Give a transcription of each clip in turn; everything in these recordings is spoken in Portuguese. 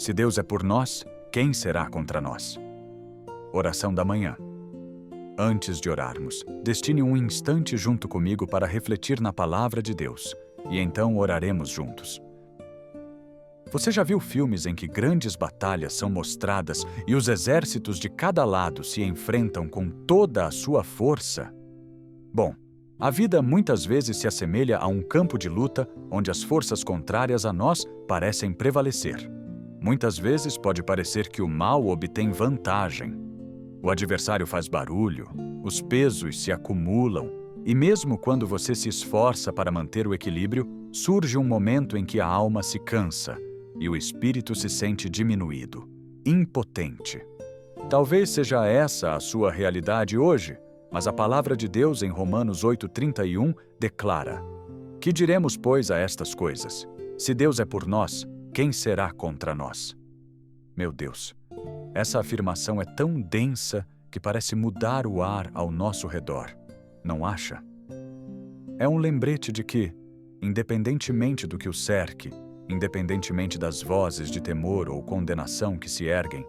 Se Deus é por nós, quem será contra nós? Oração da manhã. Antes de orarmos, destine um instante junto comigo para refletir na palavra de Deus, e então oraremos juntos. Você já viu filmes em que grandes batalhas são mostradas e os exércitos de cada lado se enfrentam com toda a sua força? Bom, a vida muitas vezes se assemelha a um campo de luta onde as forças contrárias a nós parecem prevalecer. Muitas vezes pode parecer que o mal obtém vantagem. O adversário faz barulho, os pesos se acumulam, e mesmo quando você se esforça para manter o equilíbrio, surge um momento em que a alma se cansa e o espírito se sente diminuído, impotente. Talvez seja essa a sua realidade hoje, mas a palavra de Deus em Romanos 8:31 declara: Que diremos, pois, a estas coisas? Se Deus é por nós, quem será contra nós? Meu Deus, essa afirmação é tão densa que parece mudar o ar ao nosso redor, não acha? É um lembrete de que, independentemente do que o cerque, independentemente das vozes de temor ou condenação que se erguem,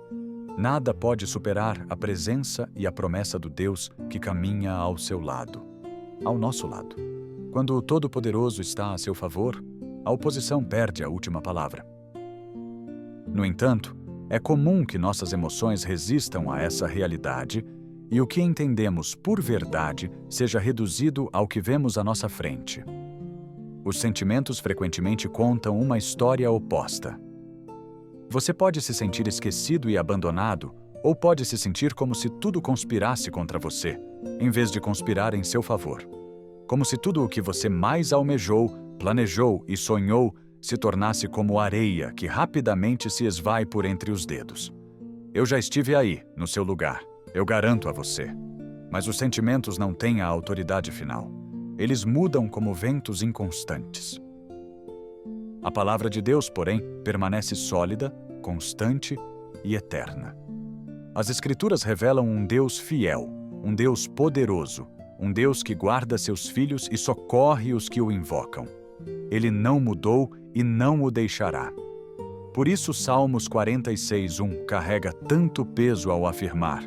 nada pode superar a presença e a promessa do Deus que caminha ao seu lado, ao nosso lado. Quando o Todo-Poderoso está a seu favor, a oposição perde a última palavra. No entanto, é comum que nossas emoções resistam a essa realidade e o que entendemos por verdade seja reduzido ao que vemos à nossa frente. Os sentimentos frequentemente contam uma história oposta. Você pode se sentir esquecido e abandonado, ou pode se sentir como se tudo conspirasse contra você, em vez de conspirar em seu favor. Como se tudo o que você mais almejou, planejou e sonhou se tornasse como areia que rapidamente se esvai por entre os dedos. Eu já estive aí, no seu lugar, eu garanto a você. Mas os sentimentos não têm a autoridade final. Eles mudam como ventos inconstantes. A palavra de Deus, porém, permanece sólida, constante e eterna. As Escrituras revelam um Deus fiel, um Deus poderoso, um Deus que guarda seus filhos e socorre os que o invocam. Ele não mudou e não o deixará. Por isso, Salmos 46:1 carrega tanto peso ao afirmar: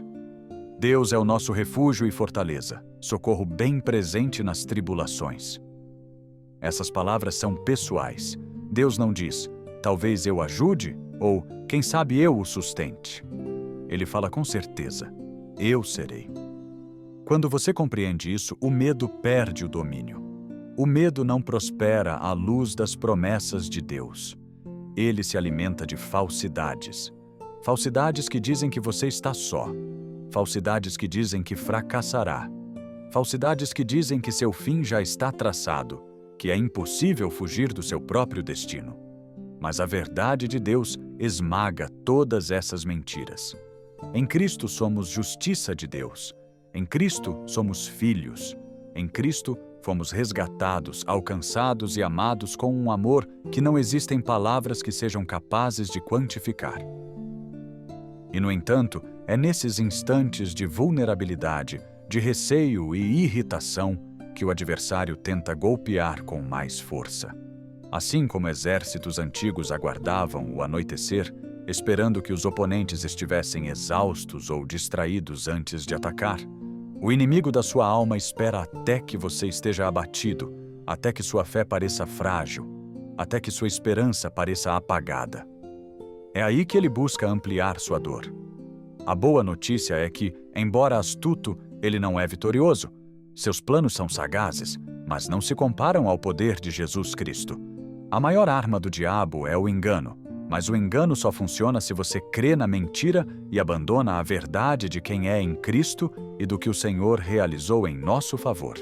Deus é o nosso refúgio e fortaleza, socorro bem presente nas tribulações. Essas palavras são pessoais. Deus não diz, talvez eu ajude, ou quem sabe eu o sustente. Ele fala com certeza, eu serei. Quando você compreende isso, o medo perde o domínio. O medo não prospera à luz das promessas de Deus. Ele se alimenta de falsidades. Falsidades que dizem que você está só. Falsidades que dizem que fracassará. Falsidades que dizem que seu fim já está traçado, que é impossível fugir do seu próprio destino. Mas a verdade de Deus esmaga todas essas mentiras. Em Cristo somos justiça de Deus. Em Cristo somos filhos. Em Cristo fomos resgatados, alcançados e amados com um amor que não existem palavras que sejam capazes de quantificar. E, no entanto, é nesses instantes de vulnerabilidade, de receio e irritação que o adversário tenta golpear com mais força. Assim como exércitos antigos aguardavam o anoitecer, esperando que os oponentes estivessem exaustos ou distraídos antes de atacar, o inimigo da sua alma espera até que você esteja abatido, até que sua fé pareça frágil, até que sua esperança pareça apagada. É aí que ele busca ampliar sua dor. A boa notícia é que, embora astuto, ele não é vitorioso. Seus planos são sagazes, mas não se comparam ao poder de Jesus Cristo. A maior arma do diabo é o engano, mas o engano só funciona se você crê na mentira e abandona a verdade de quem é em Cristo e do que o Senhor realizou em nosso favor.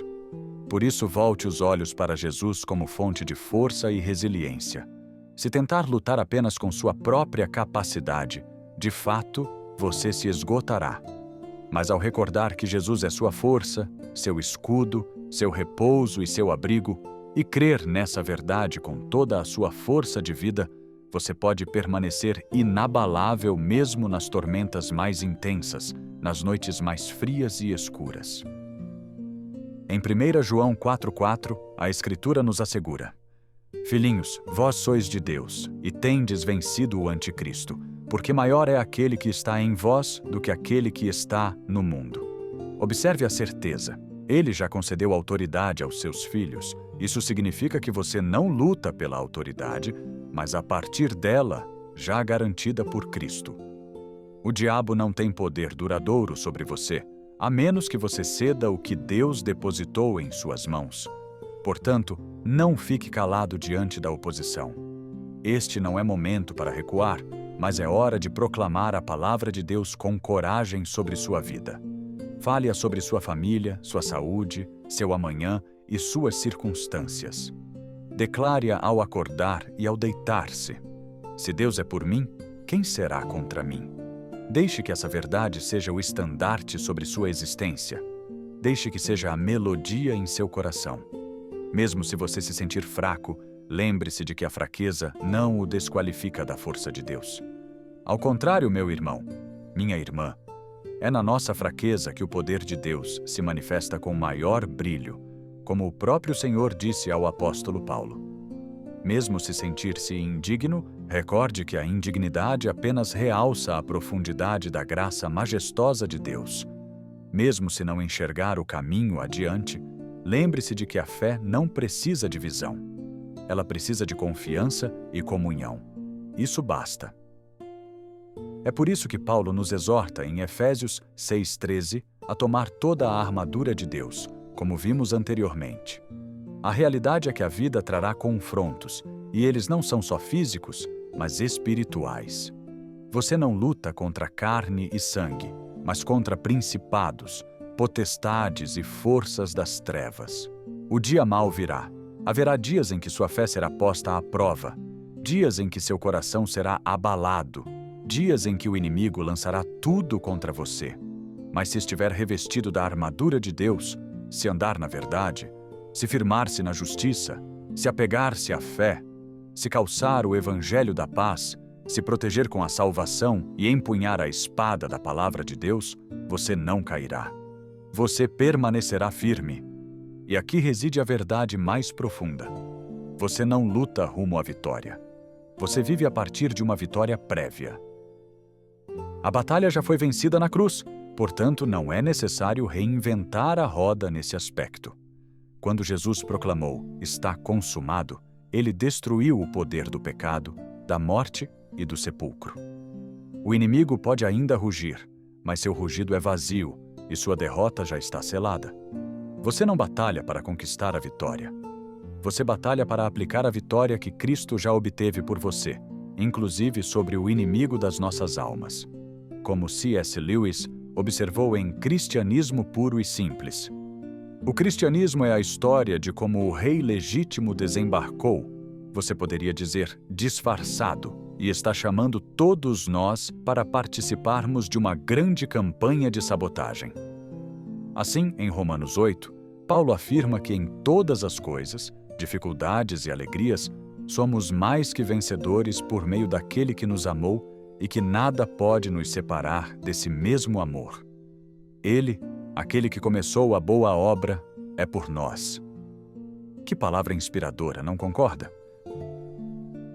Por isso, volte os olhos para Jesus como fonte de força e resiliência. Se tentar lutar apenas com sua própria capacidade, de fato, você se esgotará. Mas ao recordar que Jesus é sua força, seu escudo, seu repouso e seu abrigo, e crer nessa verdade com toda a sua força de vida, você pode permanecer inabalável mesmo nas tormentas mais intensas, nas noites mais frias e escuras. Em 1 João 4,4, a Escritura nos assegura: Filhinhos, vós sois de Deus, e tendes vencido o anticristo, porque maior é aquele que está em vós do que aquele que está no mundo. Observe a certeza. Ele já concedeu autoridade aos seus filhos. Isso significa que você não luta pela autoridade, mas a partir dela, já garantida por Cristo. O diabo não tem poder duradouro sobre você, a menos que você ceda o que Deus depositou em suas mãos. Portanto, não fique calado diante da oposição. Este não é momento para recuar, mas é hora de proclamar a palavra de Deus com coragem sobre sua vida. Fale-a sobre sua família, sua saúde, seu amanhã e suas circunstâncias. Declare-a ao acordar e ao deitar-se. Se Deus é por mim, quem será contra mim? Deixe que essa verdade seja o estandarte sobre sua existência. Deixe que seja a melodia em seu coração. Mesmo se você se sentir fraco, lembre-se de que a fraqueza não o desqualifica da força de Deus. Ao contrário, meu irmão, minha irmã, é na nossa fraqueza que o poder de Deus se manifesta com maior brilho, como o próprio Senhor disse ao apóstolo Paulo. Mesmo se sentir-se indigno, recorde que a indignidade apenas realça a profundidade da graça majestosa de Deus. Mesmo se não enxergar o caminho adiante, lembre-se de que a fé não precisa de visão. Ela precisa de confiança e comunhão. Isso basta. É por isso que Paulo nos exorta em Efésios 6,13 a tomar toda a armadura de Deus, como vimos anteriormente. A realidade é que a vida trará confrontos, e eles não são só físicos, mas espirituais. Você não luta contra carne e sangue, mas contra principados, potestades e forças das trevas. O dia mau virá. Haverá dias em que sua fé será posta à prova, dias em que seu coração será abalado, dias em que o inimigo lançará tudo contra você. Mas se estiver revestido da armadura de Deus, se andar na verdade, se firmar-se na justiça, se apegar-se à fé, se calçar o evangelho da paz, se proteger com a salvação e empunhar a espada da palavra de Deus, você não cairá. Você permanecerá firme. E aqui reside a verdade mais profunda. Você não luta rumo à vitória. Você vive a partir de uma vitória prévia. A batalha já foi vencida na cruz, portanto, não é necessário reinventar a roda nesse aspecto. Quando Jesus proclamou, "Está consumado", ele destruiu o poder do pecado, da morte e do sepulcro. O inimigo pode ainda rugir, mas seu rugido é vazio e sua derrota já está selada. Você não batalha para conquistar a vitória. Você batalha para aplicar a vitória que Cristo já obteve por você, inclusive sobre o inimigo das nossas almas. Como C.S. Lewis observou em Cristianismo Puro e Simples. O cristianismo é a história de como o rei legítimo desembarcou, você poderia dizer disfarçado, e está chamando todos nós para participarmos de uma grande campanha de sabotagem. Assim, em Romanos 8, Paulo afirma que em todas as coisas, dificuldades e alegrias, somos mais que vencedores por meio daquele que nos amou e que nada pode nos separar desse mesmo amor. Ele, aquele que começou a boa obra, é por nós. Que palavra inspiradora, não concorda?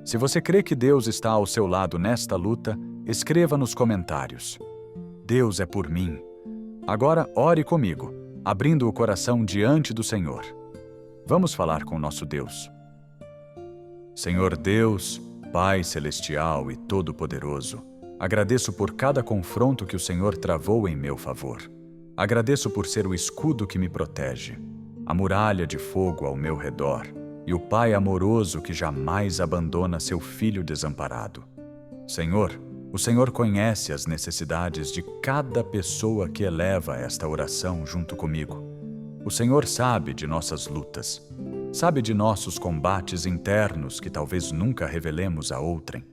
Se você crê que Deus está ao seu lado nesta luta, escreva nos comentários. Deus é por mim. Agora ore comigo, abrindo o coração diante do Senhor. Vamos falar com nosso Deus. Senhor Deus, Pai Celestial e Todo-Poderoso, agradeço por cada confronto que o Senhor travou em meu favor. Agradeço por ser o escudo que me protege, a muralha de fogo ao meu redor e o Pai amoroso que jamais abandona seu filho desamparado. Senhor, o Senhor conhece as necessidades de cada pessoa que eleva esta oração junto comigo. O Senhor sabe de nossas lutas, sabe de nossos combates internos que talvez nunca revelemos a outrem.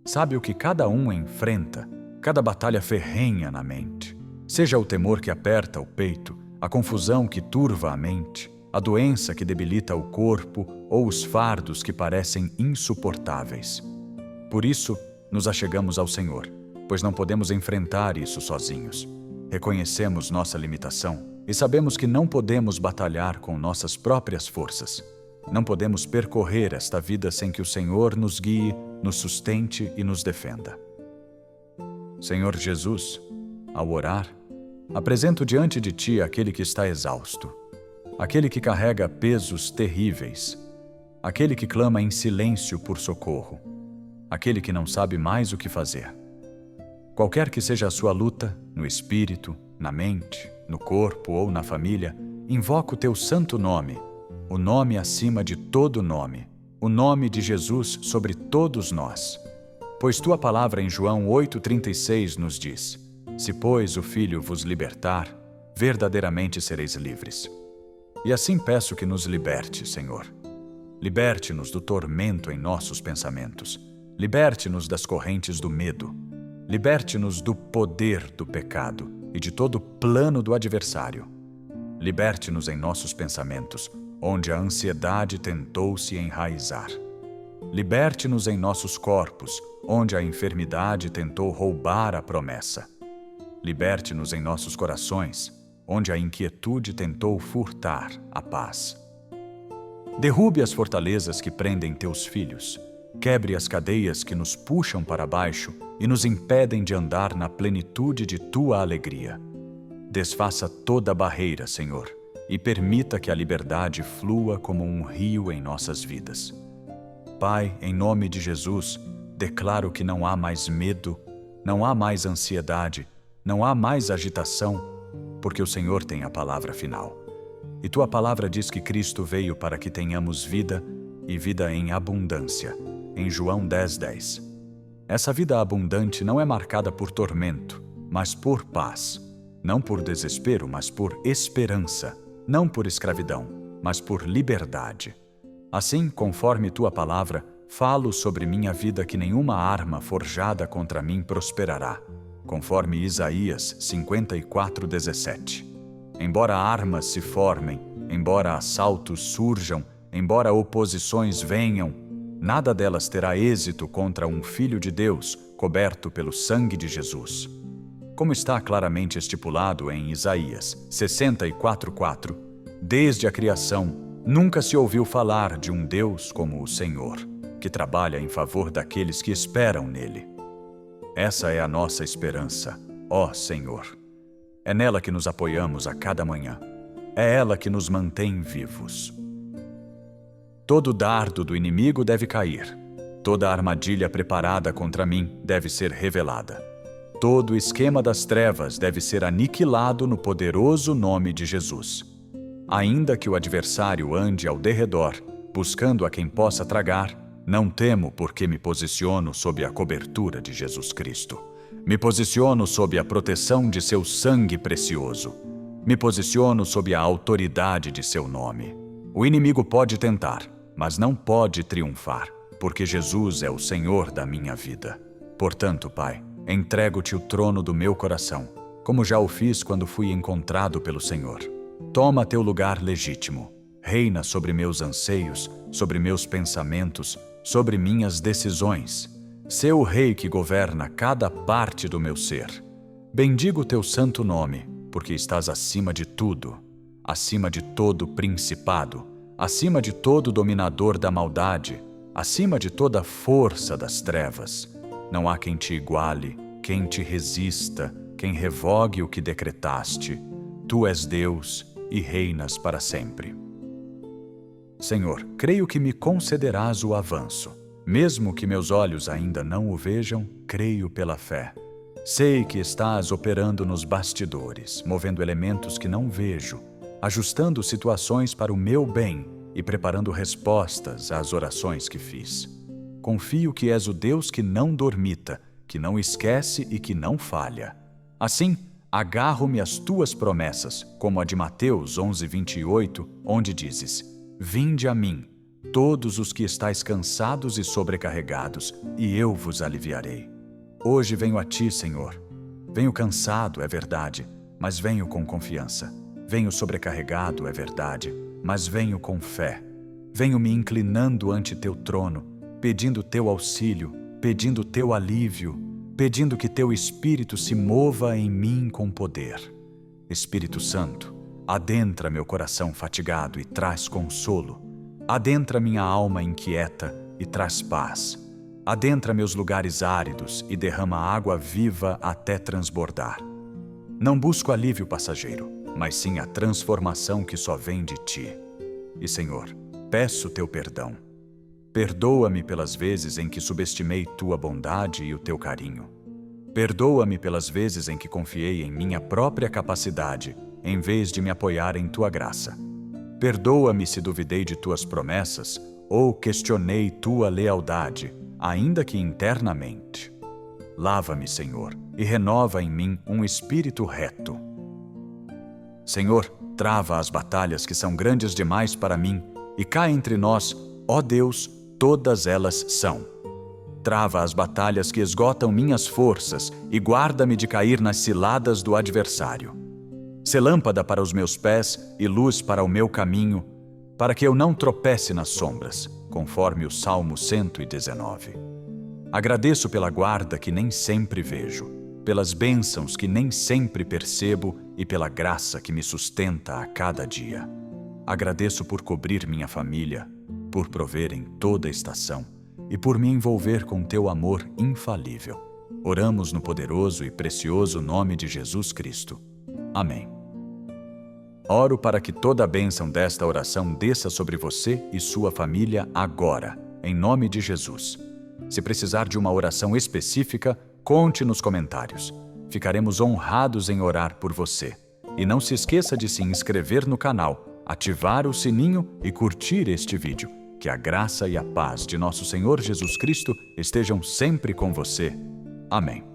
Sabe o que cada um enfrenta, cada batalha ferrenha na mente. Seja o temor que aperta o peito, a confusão que turva a mente, a doença que debilita o corpo ou os fardos que parecem insuportáveis. Por isso, nos achegamos ao Senhor, pois não podemos enfrentar isso sozinhos. Reconhecemos nossa limitação e sabemos que não podemos batalhar com nossas próprias forças. Não podemos percorrer esta vida sem que o Senhor nos guie, nos sustente e nos defenda. Senhor Jesus, ao orar, apresento diante de Ti aquele que está exausto, aquele que carrega pesos terríveis, aquele que clama em silêncio por socorro, aquele que não sabe mais o que fazer. Qualquer que seja a sua luta, no espírito, na mente, no corpo ou na família, invoca o Teu santo nome, o nome acima de todo nome, o nome de Jesus sobre todos nós. Pois Tua palavra em João 8,36 nos diz: se, pois, o Filho vos libertar, verdadeiramente sereis livres. E assim peço que nos liberte, Senhor. Liberte-nos do tormento em nossos pensamentos. Liberte-nos das correntes do medo. Liberte-nos do poder do pecado e de todo o plano do adversário. Liberte-nos em nossos pensamentos, onde a ansiedade tentou se enraizar. Liberte-nos em nossos corpos, onde a enfermidade tentou roubar a promessa. Liberte-nos em nossos corações, onde a inquietude tentou furtar a paz. Derrube as fortalezas que prendem Teus filhos. Quebre as cadeias que nos puxam para baixo e nos impedem de andar na plenitude de Tua alegria. Desfaça toda barreira, Senhor, e permita que a liberdade flua como um rio em nossas vidas. Pai, em nome de Jesus, declaro que não há mais medo, não há mais ansiedade, não há mais agitação, porque o Senhor tem a palavra final. E Tua palavra diz que Cristo veio para que tenhamos vida e vida em abundância, em João 10:10. Essa vida abundante não é marcada por tormento, mas por paz. Não por desespero, mas por esperança. Não por escravidão, mas por liberdade. Assim, conforme Tua palavra, falo sobre minha vida que nenhuma arma forjada contra mim prosperará, conforme Isaías 54:17. Embora armas se formem, embora assaltos surjam, embora oposições venham, nada delas terá êxito contra um Filho de Deus coberto pelo sangue de Jesus. Como está claramente estipulado em Isaías 64:4, desde a criação, nunca se ouviu falar de um Deus como o Senhor, que trabalha em favor daqueles que esperam nele. Essa é a nossa esperança, ó Senhor. É nela que nos apoiamos a cada manhã. É ela que nos mantém vivos. Todo dardo do inimigo deve cair. Toda armadilha preparada contra mim deve ser revelada. Todo o esquema das trevas deve ser aniquilado no poderoso nome de Jesus. Ainda que o adversário ande ao derredor, buscando a quem possa tragar, não temo porque me posiciono sob a cobertura de Jesus Cristo. Me posiciono sob a proteção de Seu sangue precioso. Me posiciono sob a autoridade de Seu nome. O inimigo pode tentar, mas não pode triunfar, porque Jesus é o Senhor da minha vida. Portanto, Pai, entrego-Te o trono do meu coração, como já o fiz quando fui encontrado pelo Senhor. Toma Teu lugar legítimo. Reina sobre meus anseios, sobre meus pensamentos, sobre minhas decisões. Sê o Rei que governa cada parte do meu ser. Bendigo Teu santo nome, porque estás acima de tudo, acima de todo principado, acima de todo dominador da maldade, acima de toda força das trevas. Não há quem Te iguale, quem Te resista, quem revogue o que decretaste. Tu és Deus e reinas para sempre. Senhor, creio que me concederás o avanço. Mesmo que meus olhos ainda não o vejam, creio pela fé. Sei que estás operando nos bastidores, movendo elementos que não vejo, ajustando situações para o meu bem e preparando respostas às orações que fiz. Confio que és o Deus que não dormita, que não esquece e que não falha. Assim, agarro-me às Tuas promessas, como a de Mateus 11:28, onde dizes: Vinde a mim, todos os que estáis cansados e sobrecarregados, e eu vos aliviarei. Hoje venho a Ti, Senhor. Venho cansado, é verdade, mas venho com confiança. Venho sobrecarregado, é verdade, mas venho com fé. Venho me inclinando ante Teu trono, pedindo Teu auxílio, pedindo Teu alívio, pedindo que Teu Espírito se mova em mim com poder. Espírito Santo, adentra meu coração fatigado e traz consolo. Adentra minha alma inquieta e traz paz. Adentra meus lugares áridos e derrama água viva até transbordar. Não busco alívio passageiro, mas sim a transformação que só vem de Ti. E, Senhor, peço Teu perdão. Perdoa-me pelas vezes em que subestimei Tua bondade e o Teu carinho. Perdoa-me pelas vezes em que confiei em minha própria capacidade, em vez de me apoiar em Tua graça. Perdoa-me se duvidei de Tuas promessas ou questionei Tua lealdade, ainda que internamente. Lava-me, Senhor, e renova em mim um espírito reto. Senhor, trava as batalhas que são grandes demais para mim, e cá entre nós, ó Deus, todas elas são. Trava as batalhas que esgotam minhas forças e guarda-me de cair nas ciladas do adversário. Sê lâmpada para os meus pés e luz para o meu caminho, para que eu não tropece nas sombras, conforme o Salmo 119. Agradeço pela guarda que nem sempre vejo, pelas bênçãos que nem sempre percebo e pela graça que me sustenta a cada dia. Agradeço por cobrir minha família, por prover em toda estação e por me envolver com Teu amor infalível. Oramos no poderoso e precioso nome de Jesus Cristo. Amém. Oro para que toda a bênção desta oração desça sobre você e sua família agora, em nome de Jesus. Se precisar de uma oração específica, conte nos comentários. Ficaremos honrados em orar por você. E não se esqueça de se inscrever no canal, ativar o sininho e curtir este vídeo. Que a graça e a paz de nosso Senhor Jesus Cristo estejam sempre com você. Amém.